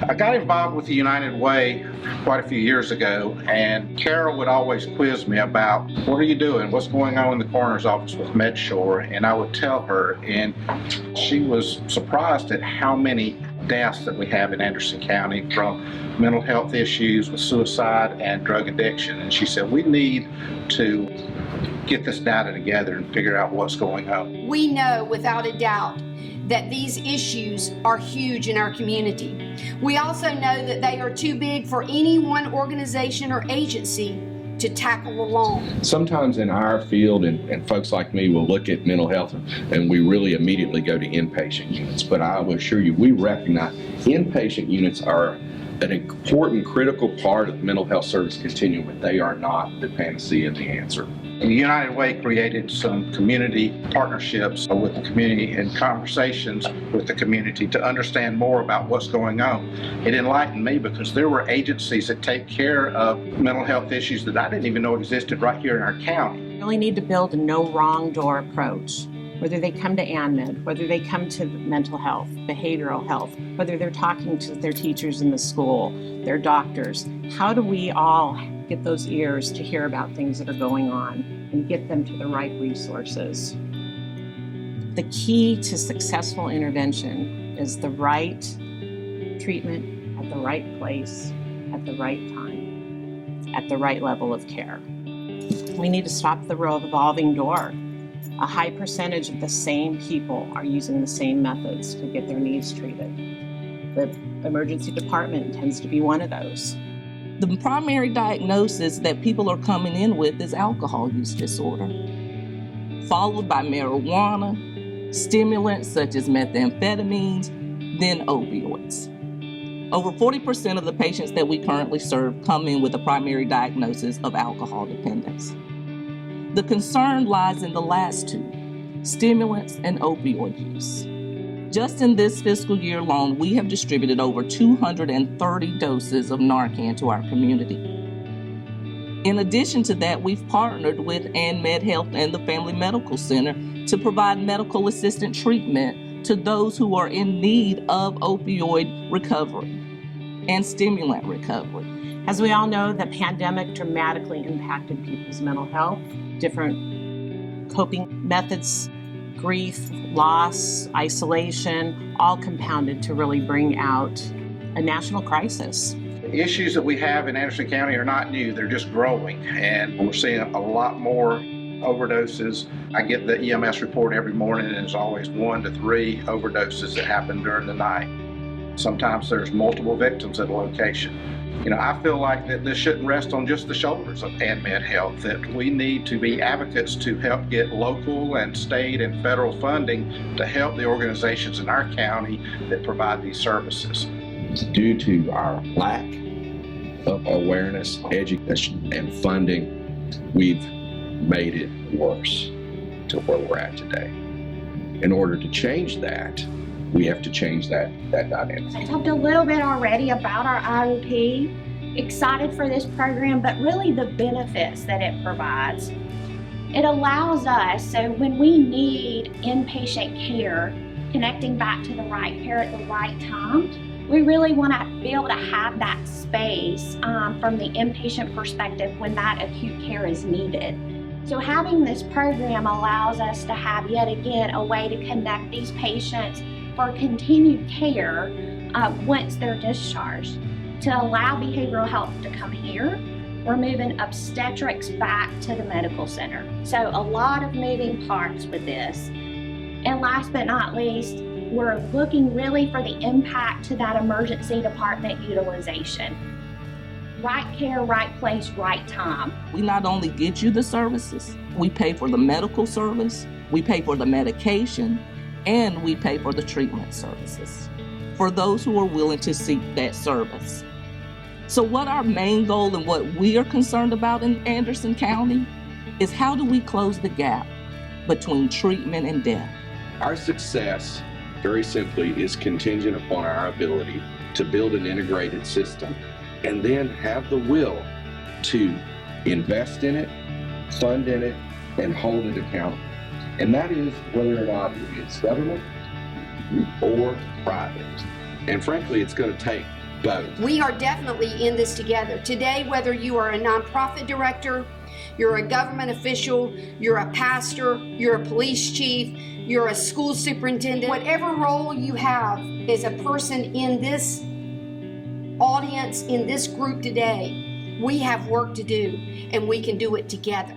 I got involved with the United Way quite a few years ago, and Carol would always quiz me about, what are you doing? What's going on in the coroner's office with MedSure? And I would tell her, and she was surprised at how many deaths that we have in Anderson County from mental health issues with suicide and drug addiction. And she said, we need to get this data together and figure out what's going on. We know without a doubt that these issues are huge in our community. We also know that they are too big for any one organization or agency to tackle alone. Sometimes in our field, and folks like me will look at mental health and we really immediately go to inpatient units. But I will assure you, we recognize inpatient units are an important, critical part of the mental health service continuum, but they are not the panacea and the answer. The United Way created some community partnerships with the community and conversations with the community to understand more about what's going on. It enlightened me because there were agencies that take care of mental health issues that I didn't even know existed right here in our county. We really need to build a no wrong door approach. Whether they come to ANMED, whether they come to mental health, behavioral health, whether they're talking to their teachers in the school, their doctors, how do we all get those ears to hear about things that are going on and get them to the right resources? The key to successful intervention is the right treatment at the right place, at the right time, at the right level of care. We need to stop the revolving door. A high percentage of the same people are using the same methods to get their needs treated. The emergency department tends to be one of those. The primary diagnosis that people are coming in with is alcohol use disorder, followed by marijuana, stimulants such as methamphetamines, then opioids. Over 40% of the patients that we currently serve come in with a primary diagnosis of alcohol dependence. The concern lies in the last two, stimulants and opioid use. Just in this fiscal year alone, we have distributed over 230 doses of Narcan to our community. In addition to that, we've partnered with ANMED Health and the Family Medical Center to provide medical assistant treatment to those who are in need of opioid recovery and stimulant recovery. As we all know, the pandemic dramatically impacted people's mental health, different coping methods, grief, loss, isolation, all compounded to really bring out a national crisis. The issues that we have in Anderson County are not new, they're just growing, and we're seeing a lot more overdoses. I get the EMS report every morning, and there's always 1 to 3 overdoses that happen during the night. Sometimes there's multiple victims at a location. I feel like that this shouldn't rest on just the shoulders of ANMED Health, that we need to be advocates to help get local and state and federal funding to help the organizations in our county that provide these services. Due to our lack of awareness, education, and funding, we've made it worse to where we're at today. In order to change that, we have to change that dynamic. I talked a little bit already about our IOP, excited for this program, but really the benefits that it provides. It allows us, so when we need inpatient care, connecting back to the right care at the right time, we really want to be able to have that space from the inpatient perspective when that acute care is needed. So having this program allows us to have, yet again, a way to connect these patients for continued care once they're discharged. To allow behavioral health to come here, we're moving obstetrics back to the medical center. So a lot of moving parts with this. And last but not least, we're looking really for the impact to that emergency department utilization. Right care, right place, right time. We not only get you the services, we pay for the medical service, we pay for the medication, and we pay for the treatment services for those who are willing to seek that service. So what our main goal and what we are concerned about in Anderson County is how do we close the gap between treatment and death? Our success, very simply, is contingent upon our ability to build an integrated system and then have the will to invest in it, fund in it, and hold it accountable. And that is whether or not it's government or private. And frankly, it's going to take both. We are definitely in this together. Today, whether you are a nonprofit director, you're a government official, you're a pastor, you're a police chief, you're a school superintendent, whatever role you have as a person in this audience, in this group today, we have work to do, and we can do it together.